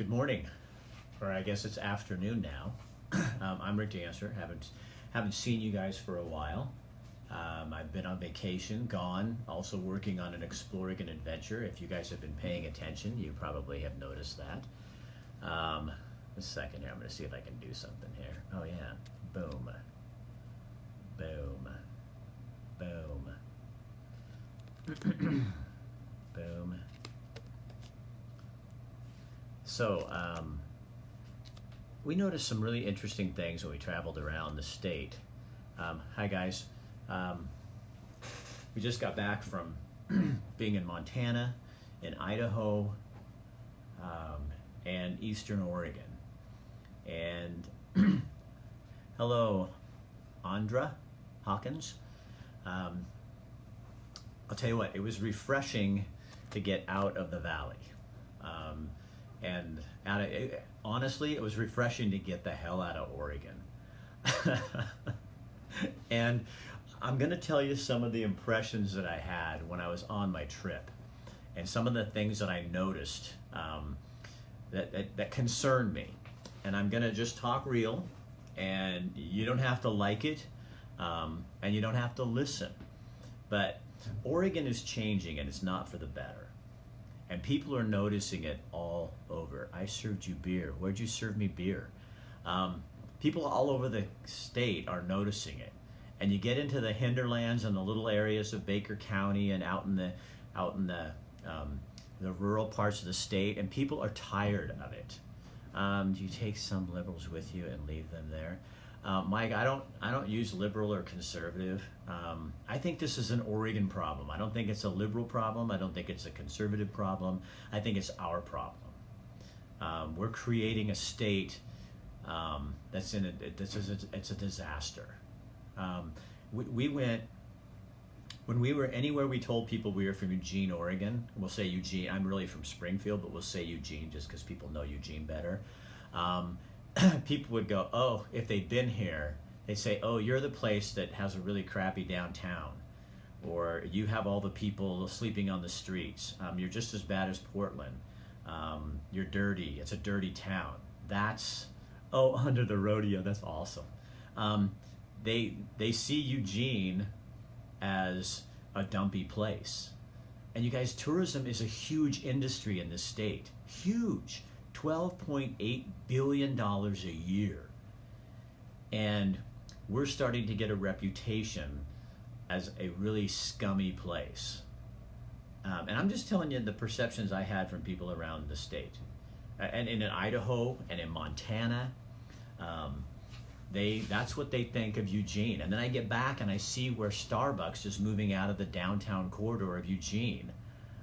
Good morning, or I guess it's afternoon now. I'm Rick Dancer. Haven't seen you guys for a while. I've been on vacation, gone, also working on an ExplOregon adventure. If you guys have been paying attention, you probably have noticed that. A second here, I'm going to see if I can do something here. Oh yeah, boom, boom, boom, boom. So, we noticed some really interesting things when we traveled around the state. Hi guys. We just got back from being in Montana, in Idaho, and Eastern Oregon. And hello, Andra Hawkins. I'll tell you what, it was refreshing to get out of the valley. Honestly, it was refreshing to get the hell out of Oregon. And I'm going to tell you some of the impressions that I had when I was on my trip, and some of the things that I noticed that concerned me. And I'm going to just talk real, and you don't have to like it, and you don't have to listen. But Oregon is changing, and it's not for the better. And people are noticing it all over. I served you beer. Where'd you serve me beer? People all over the state are noticing it. And you get into the hinterlands and the little areas of Baker County and out in the rural parts of the state, and people are tired of it. Do you take some liberals with you and leave them there? Mike, I don't use liberal or conservative. I think this is an Oregon problem. I don't think it's a liberal problem. I don't think it's a conservative problem. I think it's our problem. We're creating a state it's a disaster. We went, when we were anywhere, we told people we were from Eugene, Oregon. We'll say Eugene. I'm really from Springfield, but we'll say Eugene just because people know Eugene better. People would go, oh, if they'd been here, they'd say, oh, you're the place that has a really crappy downtown, or you have all the people sleeping on the streets. You're just as bad as Portland. You're dirty. It's a dirty town. Under the rodeo. That's awesome. They see Eugene as a dumpy place. And you guys, tourism is a huge industry in this state. Huge. $12.8 billion a year. And we're starting to get a reputation as a really scummy place. And I'm just telling you the perceptions I had from people around the state. And in Idaho and in Montana, that's what they think of Eugene. And then I get back and I see where Starbucks is moving out of the downtown corridor of Eugene.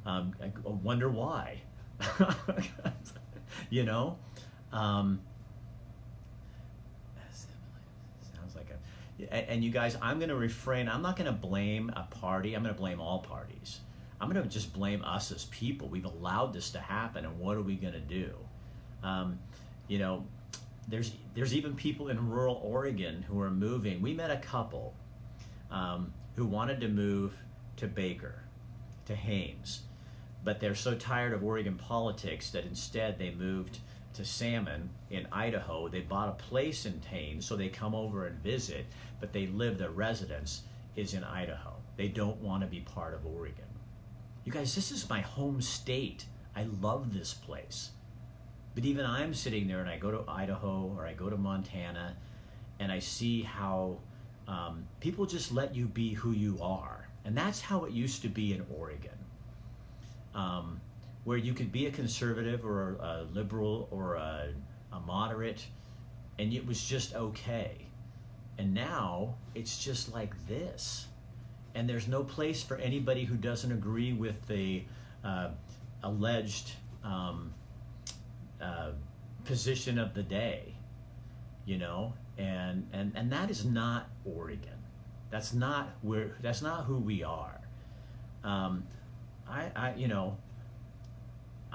I wonder why. You know, sounds like and you guys, I'm going to refrain. I'm not going to blame a party. I'm going to blame all parties. I'm going to just blame us as people. We've allowed this to happen, and what are we going to do? You know, there's even people in rural Oregon who are moving. We met a couple who wanted to move to Baker, to Haines. But they're so tired of Oregon politics that instead they moved to Salmon in Idaho. They bought a place in Haines, so they come over and visit, but their residence is in Idaho. They don't want to be part of Oregon. You guys, this is my home state. I love this place. But even I'm sitting there and I go to Idaho or I go to Montana and I see how people just let you be who you are. And that's how it used to be in Oregon. Where you could be a conservative or a liberal or a moderate, and it was just okay. And now it's just like this. And there's no place for anybody who doesn't agree with the alleged position of the day, you know? And that is not Oregon. That's not who we are.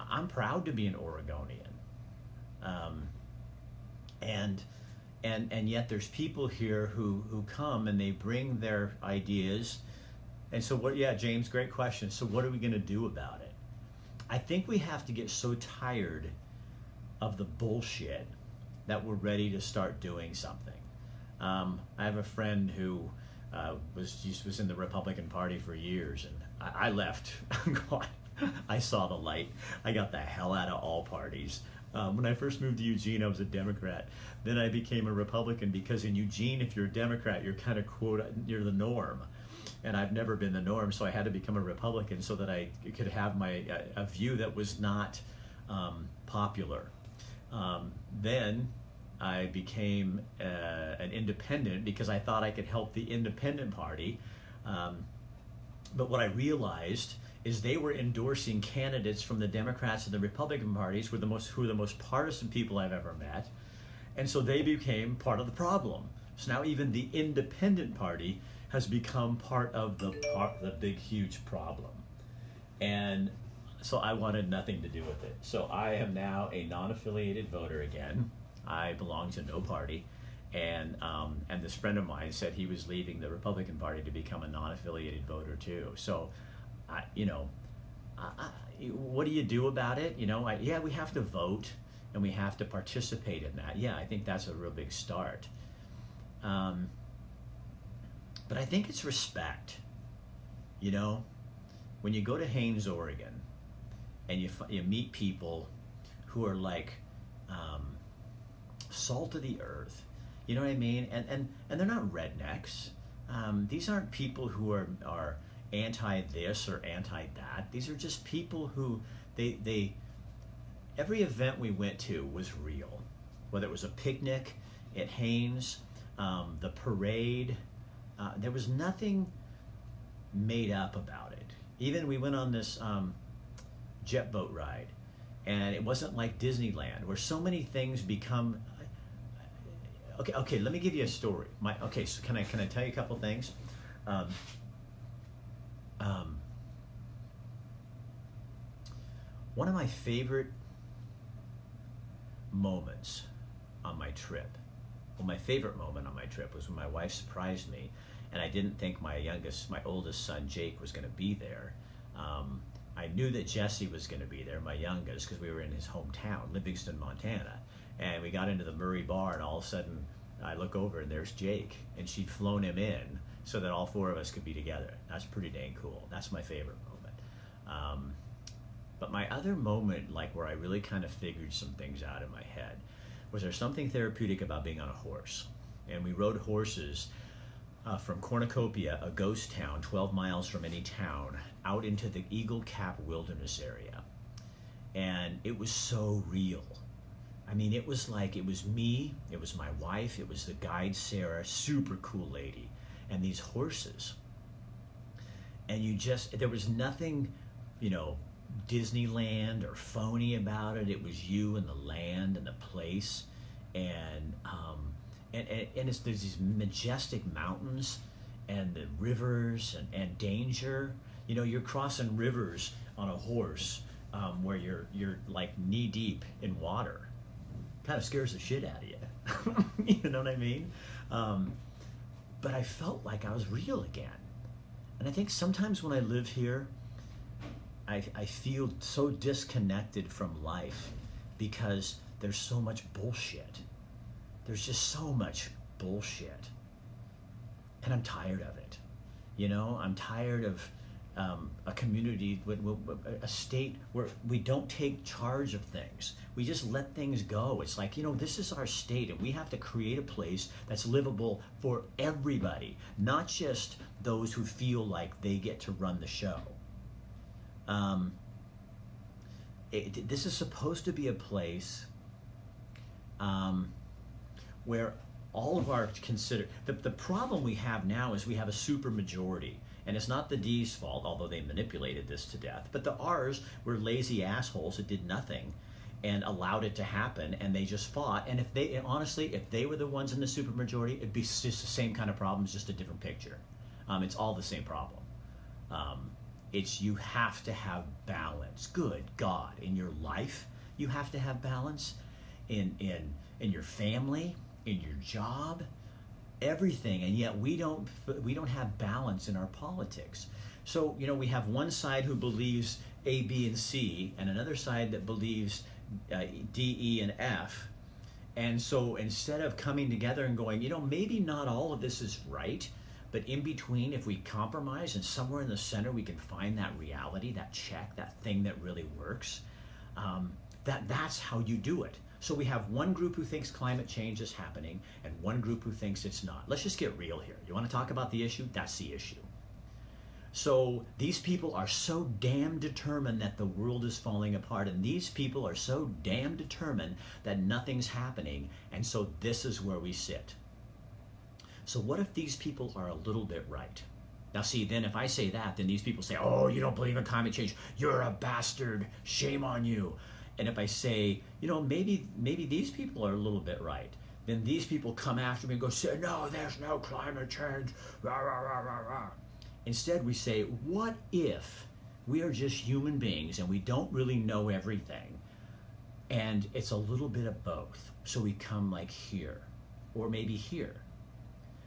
I'm proud to be an Oregonian, and yet there's people here who come and they bring their ideas, and so what? Yeah, James, great question. So what are we going to do about it? I think we have to get so tired of the bullshit that we're ready to start doing something. I have a friend who was in the Republican Party for years, and I left. I saw the light. I got the hell out of all parties. When I first moved to Eugene, I was a Democrat. Then I became a Republican because in Eugene, if you're a Democrat, you're kind of you're the norm. And I've never been the norm, so I had to become a Republican so that I could have a view that was not popular. Then I became an independent because I thought I could help the independent party. But what I realized is they were endorsing candidates from the Democrats and the Republican parties who are the most partisan people I've ever met. And so they became part of the problem. So now even the independent party has become part of the big, huge problem. And so I wanted nothing to do with it. So I am now a non-affiliated voter again. I belong to no party. And this friend of mine said he was leaving the Republican Party to become a non-affiliated voter too. So, what do you do about it? Yeah, we have to vote and we have to participate in that. Yeah, I think that's a real big start. But I think it's respect. When you go to Haines, Oregon, and you meet people who are like salt of the earth, you know what I mean? And they're not rednecks. These aren't people who are anti this or anti that. These are just people who every event we went to was real. Whether it was a picnic at Haines, the parade, there was nothing made up about it. Even we went on this jet boat ride, and it wasn't like Disneyland where so many things become. Okay. Let me give you a story. So can I tell you a couple things? One of my favorite moments on my trip. Well, my favorite moment on my trip was when my wife surprised me, and I didn't think my oldest son Jake was going to be there. I knew that Jesse was going to be there, my youngest, because we were in his hometown, Livingston, Montana. And we got into the Murray bar, and all of a sudden I look over and there's Jake, and she'd flown him in so that all four of us could be together. That's pretty dang cool. That's my favorite moment. But my other moment, like where I really kind of figured some things out in my head, was there's something therapeutic about being on a horse. And we rode horses from Cornucopia, a ghost town 12 miles from any town, out into the Eagle Cap Wilderness area. And it was so real. I mean, it was like, it was me, it was my wife, it was the guide, Sarah, super cool lady, and these horses. And there was nothing, Disneyland or phony about it. It was you and the land and the place. And there's these majestic mountains and the rivers and danger. You're crossing rivers on a horse where you're like knee deep in water. Kind of scares the shit out of you. You know what I mean? But I felt like I was real again. And I think sometimes when I live here, I feel so disconnected from life because there's so much bullshit. There's just so much bullshit. And I'm tired of it. I'm tired of a community, a state where we don't take charge of things. We just let things go. It's like, this is our state, and we have to create a place that's livable for everybody, not just those who feel like they get to run the show. This is supposed to be a place where all of our the problem we have now is we have a super majority. And it's not the D's fault, although they manipulated this to death. But the R's were lazy assholes that did nothing and allowed it to happen, and they just fought. And if they were the ones in the supermajority, it'd be just the same kind of problems, just a different picture. It's all the same problem. You have to have balance. Good God, in your life, you have to have balance. In your family, in your job, everything. And yet we don't have balance in our politics. So we have one side who believes A, B, and C, and another side that believes D, E, and F. And so instead of coming together and going, maybe not all of this is right, but in between, if we compromise and somewhere in the center we can find that reality, that check, that thing that really works, that's how you do it. So we have one group who thinks climate change is happening and one group who thinks it's not. Let's just get real here. You want to talk about the issue? That's the issue. So these people are so damn determined that the world is falling apart, and these people are so damn determined that nothing's happening, and so this is where we sit. So what if these people are a little bit right? Now see, then if I say that, then these people say, oh, you don't believe in climate change, you're a bastard, shame on you. And if I say, maybe these people are a little bit right, then these people come after me and go, say, no, there's no climate change, rah, rah, rah, rah, rah. Instead, we say, what if we are just human beings and we don't really know everything, and it's a little bit of both? So we come like here, or maybe here.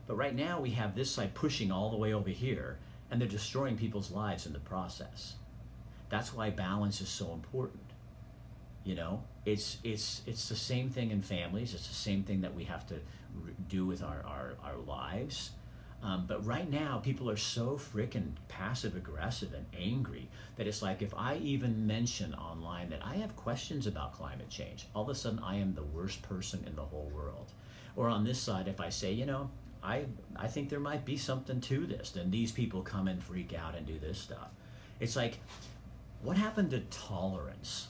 But right now we have this side pushing all the way over here, and they're destroying people's lives in the process. That's why balance is so important. It's the same thing in families. It's the same thing that we have to do with our lives. But right now, people are so freaking passive aggressive and angry that it's like if I even mention online that I have questions about climate change, all of a sudden I am the worst person in the whole world. Or on this side, if I say, I think there might be something to this, then these people come and freak out and do this stuff. It's like, what happened to tolerance,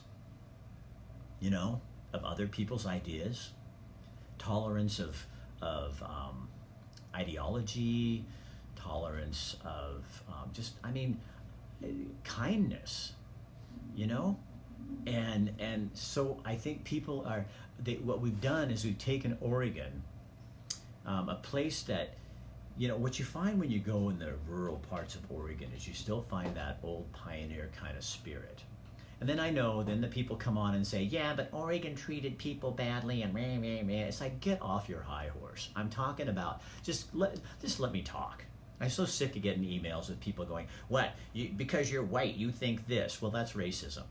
of other people's ideas? Tolerance of ideology, tolerance of kindness, and so I think people are, what we've done is we've taken Oregon, a place that, what you find when you go in the rural parts of Oregon is you still find that old pioneer kind of spirit. And then then the people come on and say, yeah, but Oregon treated people badly and meh, meh, meh. It's like, get off your high horse. I'm talking about, just let me talk. I'm so sick of getting emails with people going, what, because you're white, you think this. Well, that's racism.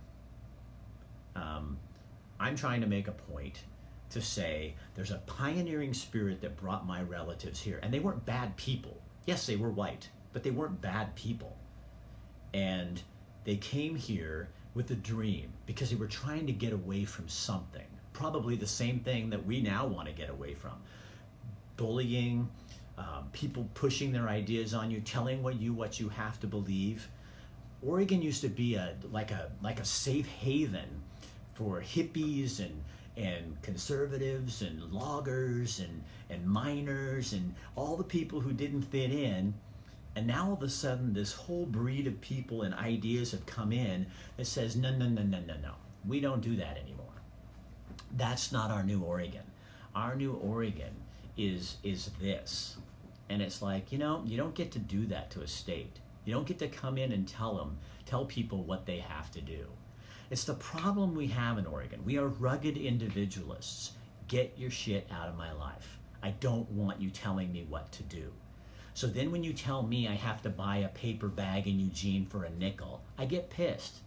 I'm trying to make a point to say there's a pioneering spirit that brought my relatives here. And they weren't bad people. Yes, they were white, but they weren't bad people. And they came here with a dream because they were trying to get away from something, probably the same thing that we now want to get away from. Bullying, people pushing their ideas on you, telling what you have to believe. Oregon used to be like a safe haven for hippies and conservatives and loggers and miners and all the people who didn't fit in. And now all of a sudden, this whole breed of people and ideas have come in that says, no, we don't do that anymore. That's not our new Oregon. Our new Oregon is this. And it's like, you don't get to do that to a state. You don't get to come in and tell people what they have to do. It's the problem we have in Oregon. We are rugged individualists. Get your shit out of my life. I don't want you telling me what to do. So then when you tell me I have to buy a paper bag in Eugene for a nickel, I get pissed.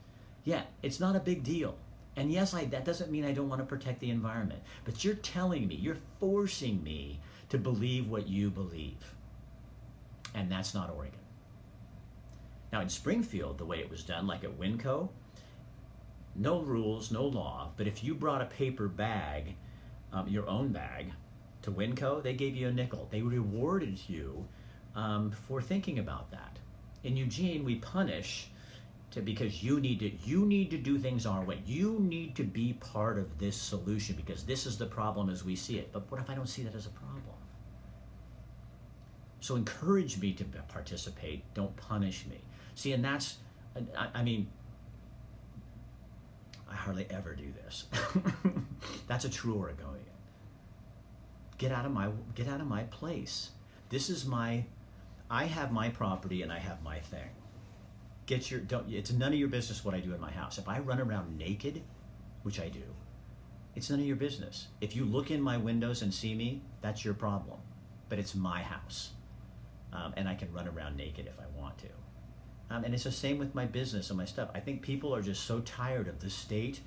Yeah, it's not a big deal. And yes, that doesn't mean I don't want to protect the environment. But you're telling me, you're forcing me to believe what you believe. And that's not Oregon. Now in Springfield, the way it was done, like at Winco, no rules, no law, but if you brought a paper bag, your own bag, to Winco, they gave you a nickel. They rewarded you for thinking about that. In Eugene, we punish because you need to do things our way. You need to be part of this solution because this is the problem as we see it. But what if I don't see that as a problem? So encourage me to participate. Don't punish me. See, and that's, I hardly ever do this. That's a true Oregonian. Get out of my place. I have my property and I have my thing. It's none of your business what I do in my house. If I run around naked, which I do, it's none of your business. If you look in my windows and see me, that's your problem. But it's my house. And I can run around naked if I want to. And it's the same with my business and my stuff. I think people are just so tired of the state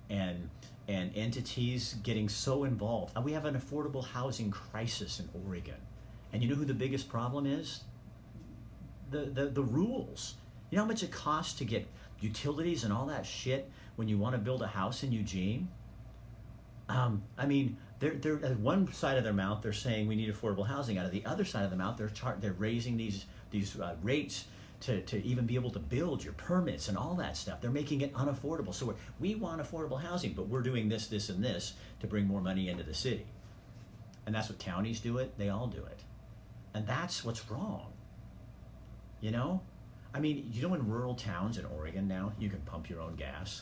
and and entities getting so involved. We have an affordable housing crisis in Oregon. And you know who the biggest problem is? The rules. You know how much it costs to get utilities and all that shit when you want to build a house in Eugene? I mean, they're at one side of their mouth they're saying we need affordable housing. Out of the other side of the mouth they're raising these rates to even be able to build your permits and all that stuff. They're making it unaffordable. So we want affordable housing, but we're doing this, this, and this to bring more money into the city. And that's what counties do it. They all do it. And that's what's wrong. You know? I mean, you know, in rural towns in Oregon now, you can pump your own gas.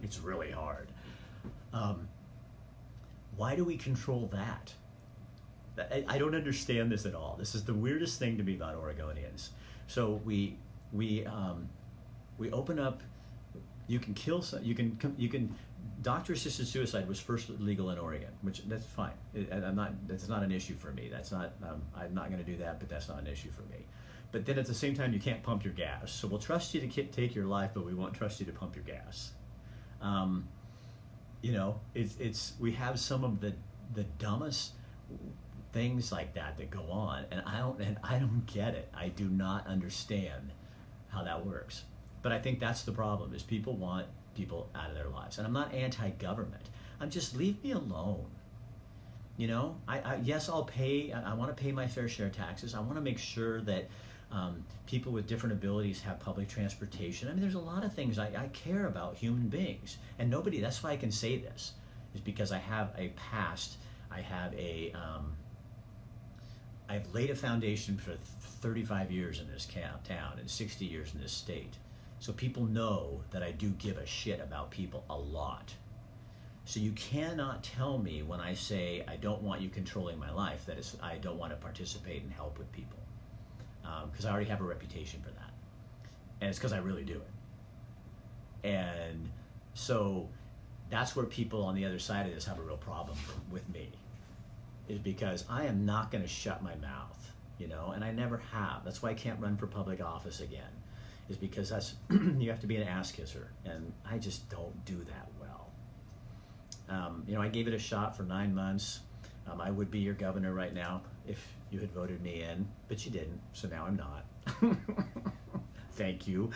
It's really hard. Why do we control that? I don't understand this at all. This is the weirdest thing to me about Oregonians. So we open up. You can kill. You can. Doctor-assisted suicide was first legal in Oregon, which that's fine. That's not an issue for me. That's not. I'm not going to do that, but that's not an issue for me. But then at the same time, you can't pump your gas. So we'll trust you to take your life, but we won't trust you to pump your gas. You know, we have some of the dumbest things like that go on, and I don't get it. I do not understand how that works. But I think that's the problem, is people want people out of their lives. And I'm not anti-government. I'm just, leave me alone. You know, yes, I'll pay. I want to pay my fair share of taxes. I want to make sure that people with different abilities have public transportation. I mean, there's a lot of things I care about human beings, and nobody. That's why I can say this, is because I have a past. I've laid a foundation for 35 years in this town and 60 years in this state. So people know that I do give a shit about people a lot. So you cannot tell me when I say I don't want you controlling my life that I don't want to participate and help with people. Because I already have a reputation for that. And it's because I really do it. And so that's where people on the other side of this have a real problem with me, is because I am not going to shut my mouth, you know, and I never have. That's why I can't run for public office again, is because that's you have to be an ass kisser, and I just don't do that well. You know, I gave it a shot for 9 months. I would be your governor right now if you had voted me in, but you didn't, so now I'm not. Thank you.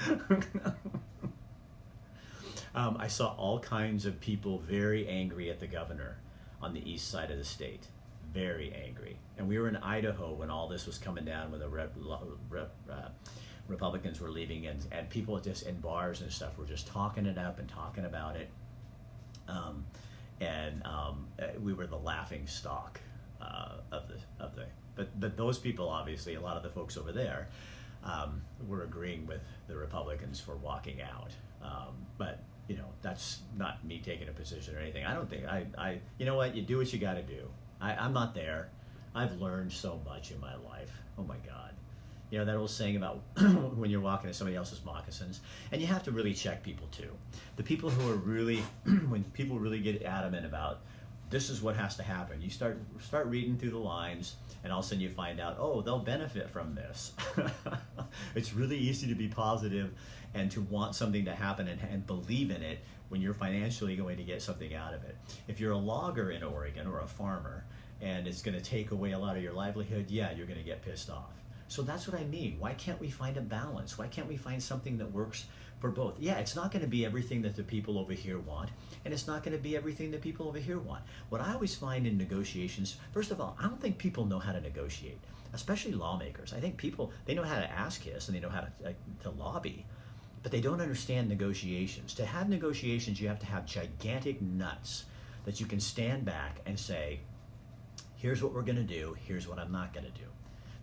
I saw all kinds of people very angry at the governor on the east side of the state. Very angry. And we were in Idaho when all this was coming down, when the Republicans were leaving, and people just in bars and stuff were just talking it up and talking about it. We were the laughing stock but those people, obviously, a lot of the folks over there were agreeing with the Republicans for walking out. But you know, that's not me taking a position or anything. I don't think you know what, you do what you got to do. I'm not there. I've learned so much in my life. Oh my God. You know, that old saying about when you're walking in somebody else's moccasins, and you have to really check people too. The people who are really, when people really get adamant about this is what has to happen, you start reading through the lines, and all of a sudden you find out, oh, they'll benefit from this. It's really easy to be positive and to want something to happen and believe in it when you're financially going to get something out of it. If you're a logger in Oregon or a farmer and it's going to take away a lot of your livelihood, yeah, you're going to get pissed off. So that's what I mean. Why can't we find a balance? Why can't we find something that works for both? Yeah, it's not going to be everything that the people over here want, and it's not going to be everything that people over here want. What I always find in negotiations, first of all, I don't think people know how to negotiate, especially lawmakers. I think people, they know how to ass kiss and they know how to lobby, but they don't understand negotiations. To have negotiations, you have to have gigantic nuts that you can stand back and say, here's what we're going to do, here's what I'm not going to do.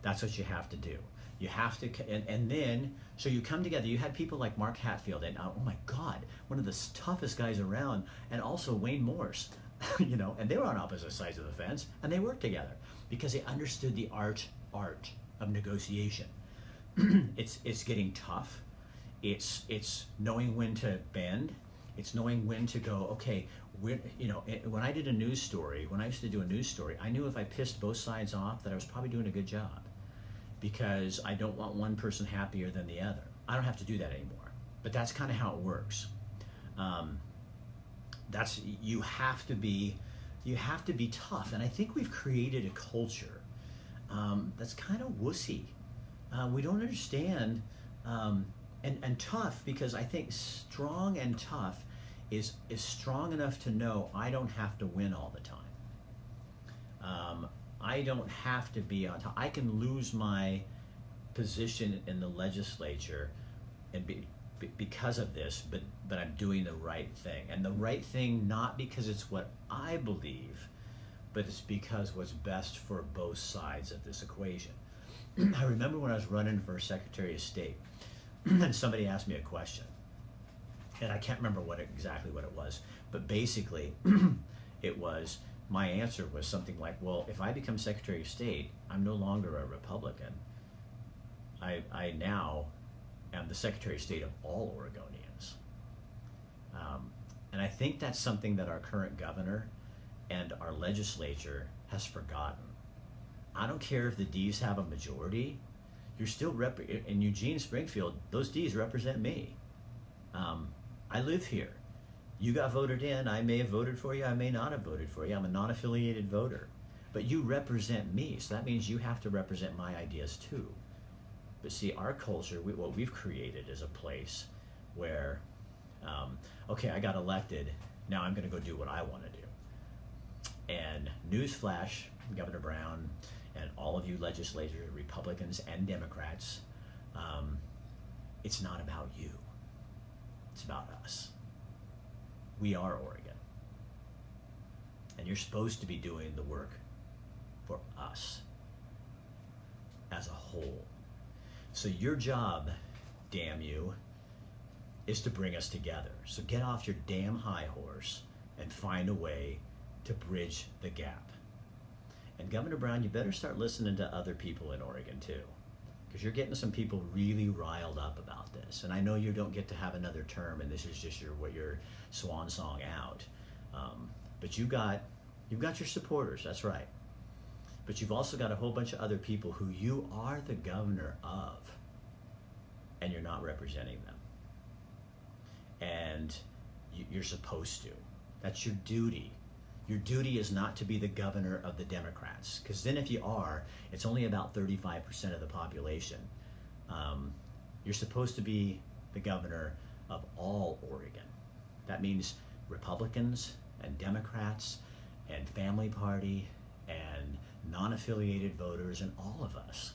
That's what you have to do. You have to, and then, so you come together. You had people like Mark Hatfield, and oh my God, one of the toughest guys around, and also Wayne Morse, you know, and they were on opposite sides of the fence, and they worked together because they understood the art of negotiation. It's getting tough. It's knowing when to bend. It's knowing when to go, okay, you know, when I did a news story, when I used to do a news story, I knew if I pissed both sides off that I was probably doing a good job, because I don't want one person happier than the other. I don't have to do that anymore, but that's kind of how it works. you have to be tough. And I think we've created a culture that's kind of wussy. We don't understand, and tough, because I think strong and tough is strong enough to know I don't have to win all the time. I don't have to be on top. I can lose my position in the legislature and because of this, but I'm doing the right thing. And the right thing, not because it's what I believe, but it's because what's best for both sides of this equation. I remember when I was running for Secretary of State, and somebody asked me a question, and I can't remember exactly what it was, but basically it was, my answer was something like, well, if I become Secretary of State, I'm no longer a Republican. I now am the Secretary of State of all Oregonians. And I think that's something that our current governor and our legislature has forgotten. I don't care if the D's have a majority, you're still in Eugene, Springfield, those D's represent me. I live here. You got voted in, I may have voted for you, I may not have voted for you, I'm a non-affiliated voter. But you represent me, so that means you have to represent my ideas too. But see, our culture, what we've created is a place where, okay, I got elected, now I'm gonna go do what I wanna do. And newsflash, Governor Brown, and all of you legislators, Republicans and Democrats, it's not about you, it's about us. We are Oregon. And you're supposed to be doing the work for us as a whole. So your job, damn you, is to bring us together. So get off your damn high horse and find a way to bridge the gap. And Governor Brown, you better start listening to other people in Oregon too, because you're getting some people really riled up about this. And I know you don't get to have another term, and this is just your swan song out. But you've got your supporters, that's right. But you've also got a whole bunch of other people who you are the governor of, and you're not representing them. And you're supposed to. That's your duty. Your duty is not to be the governor of the Democrats, because then if you are, it's only about 35% of the population. You're supposed to be the governor of all Oregon. That means Republicans and Democrats and Family Party and non-affiliated voters and all of us.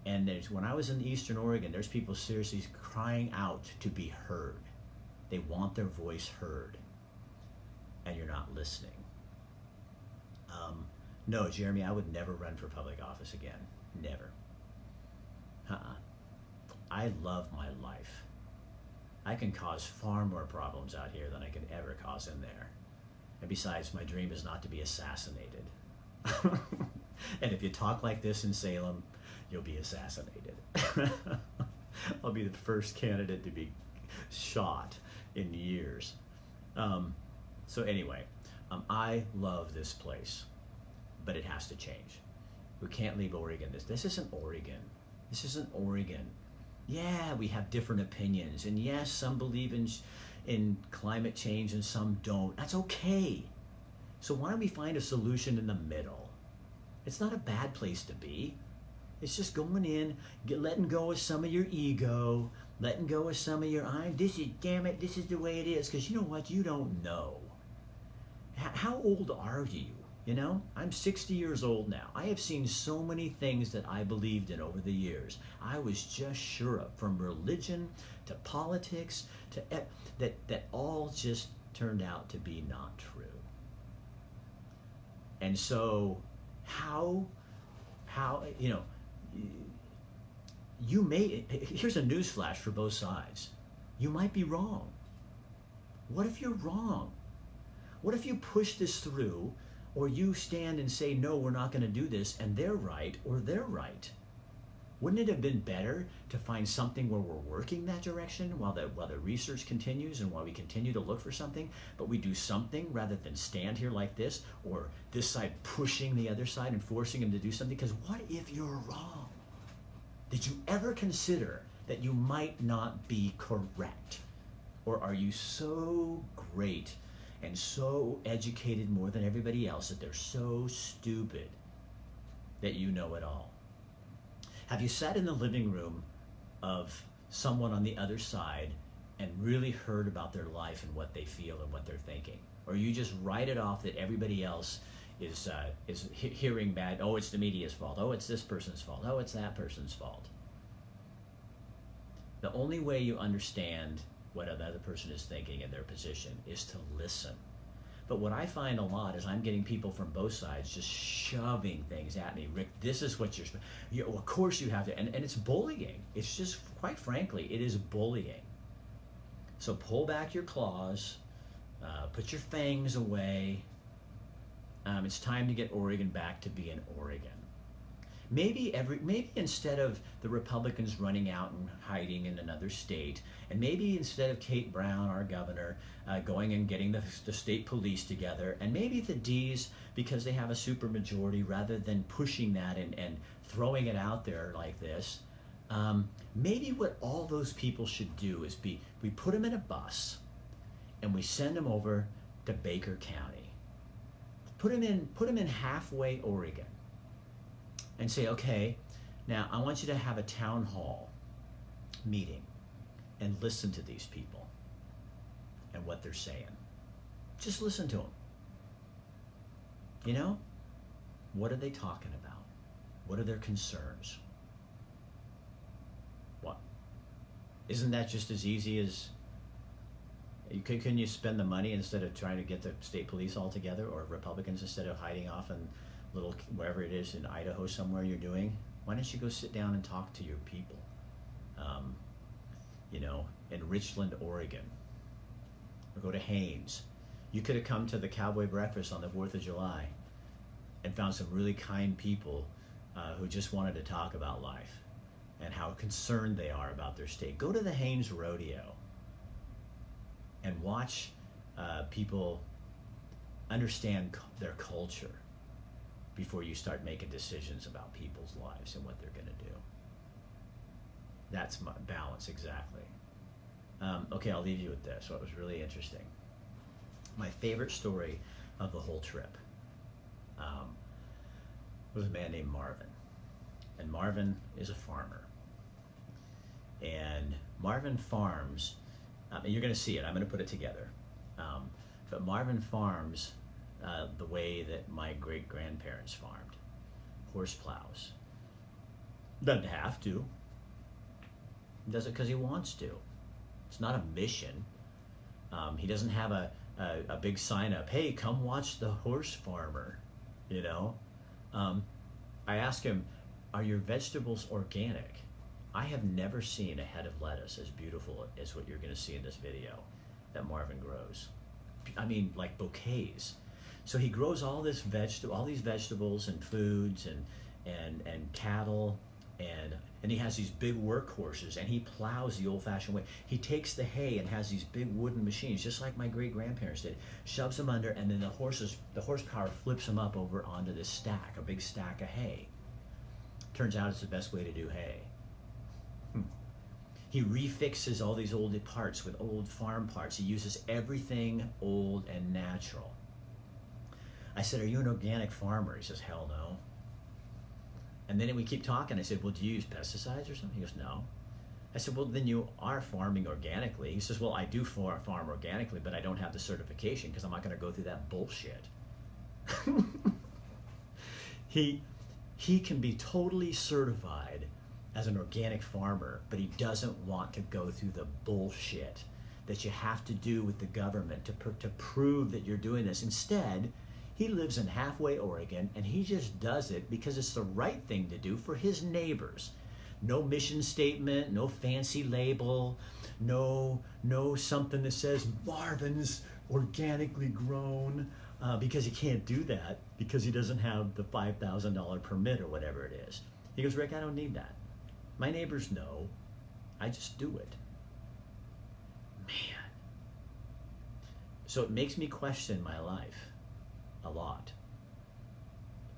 And when I was in Eastern Oregon, there's people seriously crying out to be heard. They want their voice heard, and you're not listening. No, Jeremy, I would never run for public office again. Never. I love my life. I can cause far more problems out here than I could ever cause in there. And besides, my dream is not to be assassinated. And if you talk like this in Salem, you'll be assassinated. I'll be the first candidate to be shot in years. So anyway, I love this place, but it has to change. We can't leave Oregon. This isn't Oregon. This isn't Oregon. Yeah, we have different opinions, and yes, some believe in climate change and some don't. That's okay. So why don't we find a solution in the middle? It's not a bad place to be. It's just going in, letting go of some of your ego, letting go of some of your, damn it, this is the way it is. Because you know what? You don't know. How old are you? You know, I'm 60 years old now. I have seen so many things that I believed in over the years. I was just sure of, from religion to politics to that all just turned out to be not true. And so how you know, here's a newsflash for both sides. You might be wrong. What if you're wrong? What if you push this through, or you stand and say, no, we're not going to do this, and they're right, or they're right? Wouldn't it have been better to find something where we're working that direction while the research continues and while we continue to look for something, but we do something rather than stand here like this, or this side pushing the other side and forcing them to do something? Because what if you're wrong? Did you ever consider that you might not be correct? Or are you so great and so educated more than everybody else that they're so stupid that you know it all? Have you sat in the living room of someone on the other side and really heard about their life and what they feel and what they're thinking? Or you just write it off that everybody else is hearing bad, oh, it's the media's fault, oh, it's this person's fault, oh, it's that person's fault. The only way you understand what another person is thinking and their position is to listen. But what I find a lot is I'm getting people from both sides just shoving things at me. Rick, this is what well, of course you have to, and it's bullying. It's just, quite frankly, it is bullying. So pull back your claws, put your fangs away. It's time to get Oregon back to being Oregon. Maybe instead of the Republicans running out and hiding in another state, and maybe instead of Kate Brown, our governor, going and getting the state police together, and maybe the D's, because they have a supermajority, rather than pushing that and throwing it out there like this, maybe what all those people should do is we put them in a bus and we send them over to Baker County. Put them in halfway Oregon. And say, okay, now I want you to have a town hall meeting and listen to these people and what they're saying. Just listen to them. You know, what are they talking about? What are their concerns? What? Isn't that just as easy as, couldn't you spend the money instead of trying to get the state police all together, or Republicans instead of hiding off in little wherever it is in Idaho somewhere you're doing? Why don't you go sit down and talk to your people? In Richland, Oregon, or go to Haines. You could have come to the Cowboy Breakfast on the 4th of July and found some really kind people who just wanted to talk about life and how concerned they are about their state. Go to the Haines Rodeo and watch people understand their culture before you start making decisions about people's lives and what they're going to do. That's my balance, exactly. Okay, I'll leave you with this. What was really interesting. My favorite story of the whole trip was a man named Marvin. And Marvin is a farmer. And Marvin farms, and you're going to see it. I'm going to put it together. But Marvin farms the way that my great-grandparents farmed. Horse plows. Doesn't have to. Does it because he wants to. It's not a mission. He doesn't have a big sign up, hey, come watch the horse farmer, you know. I asked him, are your vegetables organic? I have never seen a head of lettuce as beautiful as what you're going to see in this video that Marvin grows. I mean, like bouquets. So he grows all these vegetables and foods and cattle, and he has these big workhorses, and he plows the old-fashioned way. He takes the hay and has these big wooden machines, just like my great-grandparents did, shoves them under, and then the horsepower flips them up over onto this stack, a big stack of hay. Turns out it's the best way to do hay. He refixes all these old parts with old farm parts. He uses everything old and natural. I said, are you an organic farmer? He says, hell no. And then we keep talking. I said, well, do you use pesticides or something? He goes, no. I said, well, then you are farming organically. He says, well, I do farm organically, but I don't have the certification because I'm not going to go through that bullshit. He can be totally certified as an organic farmer, but he doesn't want to go through the bullshit that you have to do with the government to prove that you're doing this. Instead, he lives in halfway Oregon, and he just does it because it's the right thing to do for his neighbors. No mission statement, no fancy label, no something that says Marvin's organically grown, because he can't do that because he doesn't have the $5,000 permit or whatever it is. He goes, Rick, I don't need that. My neighbors know. I just do it. Man. So it makes me question my life a lot.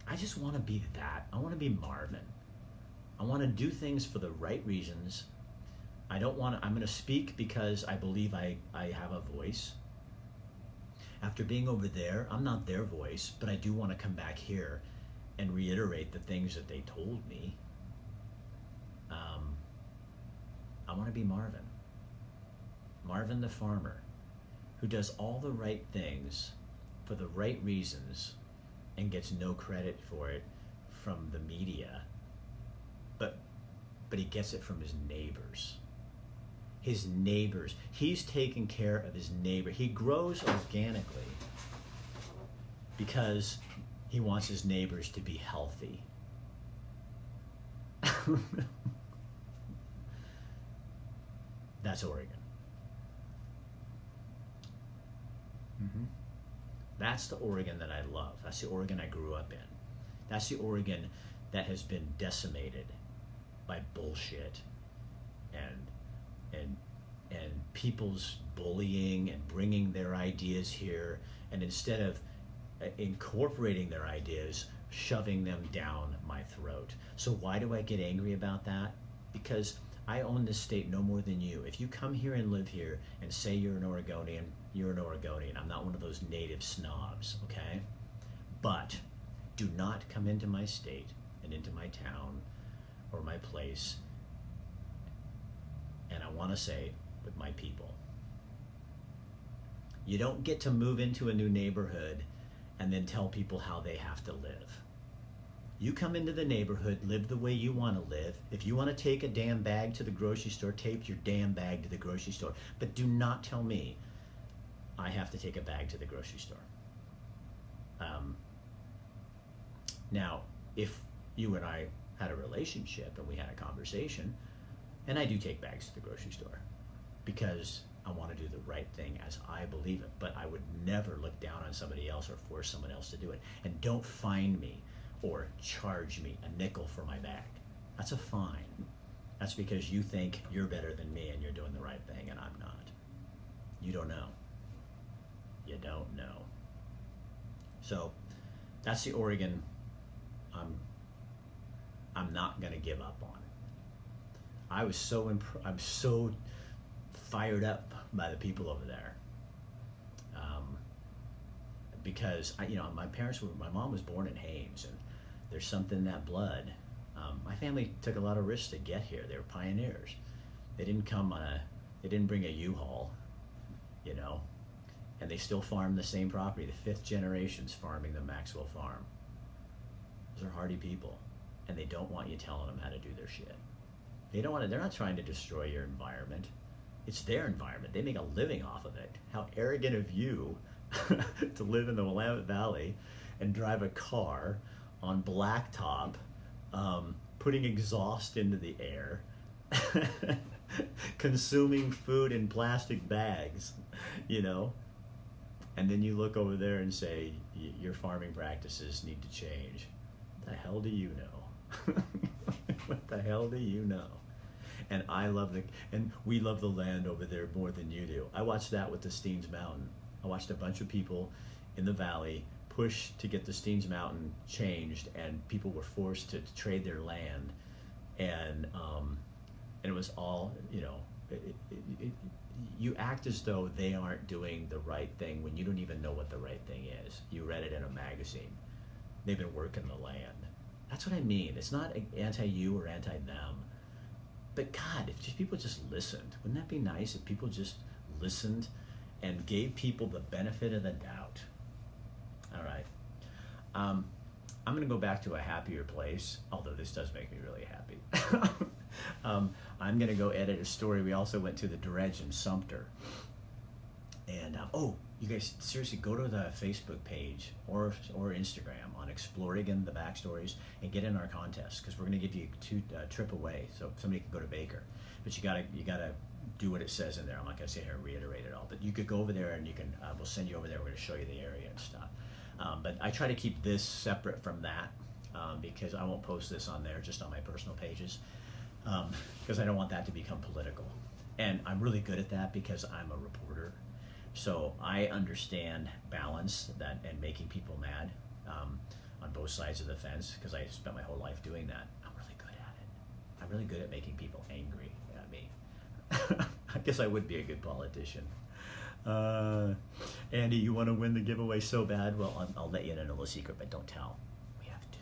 I just want to be that. I want to be Marvin. I want to do things for the right reasons. I'm going to speak because I believe I have a voice. After being over there, I'm not their voice, but I do want to come back here and reiterate the things that they told me. I want to be Marvin. Marvin the farmer, who does all the right things for the right reasons and gets no credit for it from the media, but he gets it from his neighbors. His neighbors. He's taking care of his neighbor. He grows organically because he wants his neighbors to be healthy. That's Oregon. That's the Oregon that I love. That's the Oregon I grew up in. That's the Oregon that has been decimated by bullshit and people's bullying and bringing their ideas here, and instead of incorporating their ideas, shoving them down my throat. So why do I get angry about that? Because I own this state no more than you. If you come here and live here and say you're an Oregonian, you're an Oregonian. I'm not one of those native snobs, okay? But do not come into my state and into my town or my place, and I want to say, with my people. You don't get to move into a new neighborhood and then tell people how they have to live. You come into the neighborhood, live the way you want to live. If you want to take a damn bag to the grocery store, take your damn bag to the grocery store. But do not tell me I have to take a bag to the grocery store. Now, if you and I had a relationship and we had a conversation, and I do take bags to the grocery store because I want to do the right thing as I believe it, but I would never look down on somebody else or force someone else to do it. And don't fine me or charge me a nickel for my bag. That's a fine. That's because you think you're better than me and you're doing the right thing and I'm not. You don't know. You don't know. So that's the Oregon I'm not going to give up on. I'm so fired up by the people over there, because my mom was born in Haines, and there's something in that blood. My family took a lot of risks to get here. They were pioneers. They didn't bring a U-Haul, and they still farm the same property. The fifth generation's farming the Maxwell farm. Those are hardy people, and they don't want you telling them how to do their shit. They're not trying to destroy your environment. It's their environment. They make a living off of it. How arrogant of you to live in the Willamette Valley and drive a car on blacktop, putting exhaust into the air, consuming food in plastic bags, and then you look over there and say, your farming practices need to change. What the hell do you know? What the hell do you know? And we love the land over there more than you do. I watched that with the Steens Mountain. I watched a bunch of people in the valley push to get the Steens Mountain changed, and people were forced to trade their land, and it was all, you act as though they aren't doing the right thing when you don't even know what the right thing is. You read it in a magazine. They've been working the land. That's what I mean. It's not anti-you or anti-them. But God, if people just listened, wouldn't that be nice if people just listened and gave people the benefit of the doubt? All right. I'm going to go back to a happier place, although this does make me really happy. I'm going to go edit a story. We also went to the Dredge in Sumter. And, you guys, seriously, go to the Facebook page or Instagram on ExplOregon The Backstories and get in our contest, because we're going to give you a trip away, so somebody can go to Baker. But you gotta do what it says in there. I'm not going to sit here and reiterate it all, but you could go over there and you can. We'll send you over there. We're going to show you the area and stuff. But I try to keep this separate from that, because I won't post this on there, just on my personal pages, because I don't want that to become political. And I'm really good at that because I'm a reporter. So I understand balance and making people mad on both sides of the fence, because I spent my whole life doing that. I'm really good at it. I'm really good at making people angry at me. I guess I would be a good politician. Andy, you want to win the giveaway so bad? Well, I'll let you in a little secret, but don't tell. We have two.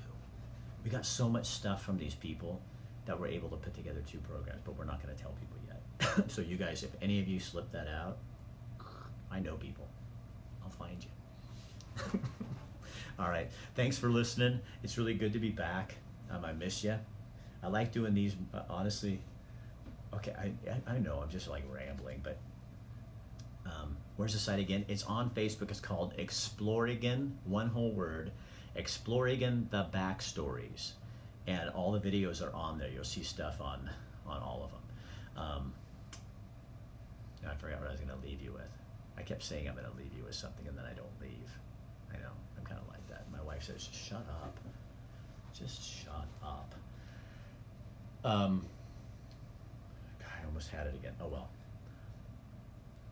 We got so much stuff from these people that we're able to put together 2 programs, but we're not going to tell people yet. So you guys, if any of you slip that out, I know people. I'll find you. All right. Thanks for listening. It's really good to be back. I miss you. I like doing these, honestly. Okay, I know I'm just like rambling, but where's the site again? It's on Facebook. It's called ExplOregon, one whole word, ExplOregon The Backstories. And all the videos are on there. You'll see stuff on all of them. I forgot what I was going to leave you with. I kept saying I'm going to leave you with something, and then I don't leave. I know, I'm kind of like that. My wife says, just shut up. Just shut up. God, I almost had it again. Oh, well.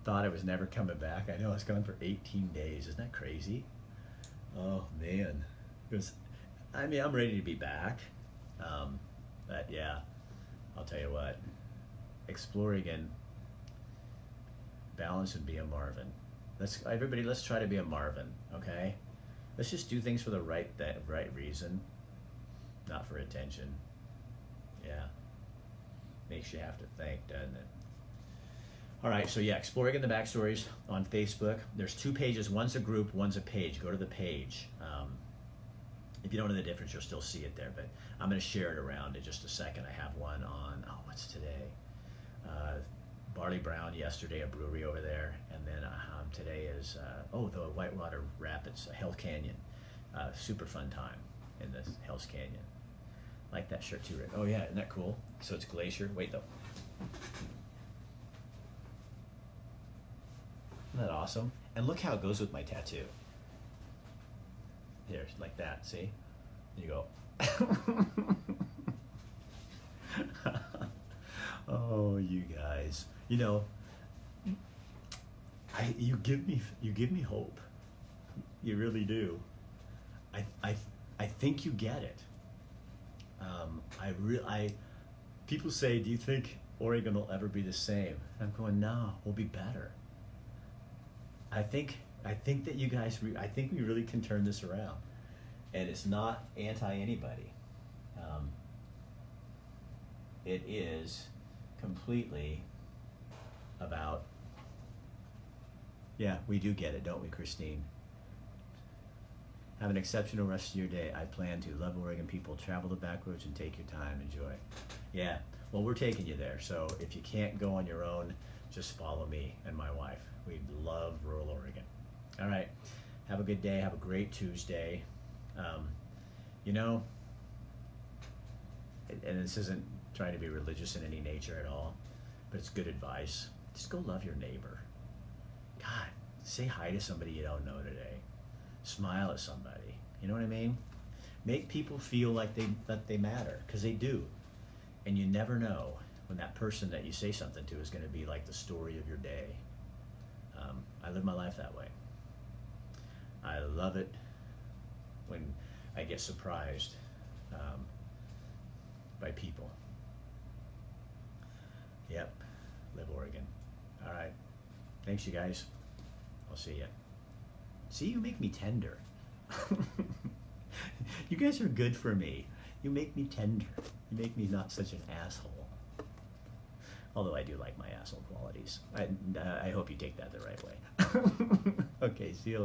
Thought I was never coming back. I know I was gone for 18 days. Isn't that crazy? Oh, man. I'm ready to be back. But, yeah, I'll tell you what. ExplOregon, balance and be a Marvin. Everybody, let's try to be a Marvin, okay? Let's just do things for the right reason, not for attention. Yeah. Makes you have to think, doesn't it? All right, so yeah, ExplOregon The Backstories on Facebook. There's 2 pages. One's a group, one's a page. Go to the page. If you don't know the difference, you'll still see it there, but I'm going to share it around in just a second. I have one on, what's today? Barley Brown yesterday, a brewery over there, and then today is, the Whitewater Rapids, Hell's Canyon. Super fun time in this Hell's Canyon. Like that shirt too, Rick. Oh yeah, isn't that cool? So it's Glacier. Wait though. Isn't that awesome? And look how it goes with my tattoo. Here, like that, see? There you go. Oh, you guys. You know, you give me hope. You really do. I think you get it. People say, do you think Oregon will ever be the same? And I'm going, no, we'll be better. I think that you guys, I think we really can turn this around. And it's not anti-anybody. It is completely about, yeah, we do get it, don't we, Christine? Have an exceptional rest of your day. I plan to love Oregon people, travel the back roads, and take your time, enjoy. Yeah, well, we're taking you there. So if you can't go on your own, just follow me and my wife. We love rural Oregon. All right, have a good day. Have a great Tuesday. You know, and this isn't trying to be religious in any nature at all, but it's good advice. Just go love your neighbor. God, say hi to somebody you don't know today. Smile at somebody. You know what I mean? Make people feel like they matter, because they do. And you never know when that person that you say something to is going to be like the story of your day. I live my life that way. I love it when I get surprised by people. Yep, live Oregon. All right. Thanks, you guys. I'll see you. See, you make me tender. You guys are good for me. You make me tender. You make me not such an asshole. Although I do like my asshole qualities. I hope you take that the right way. Okay, see you later.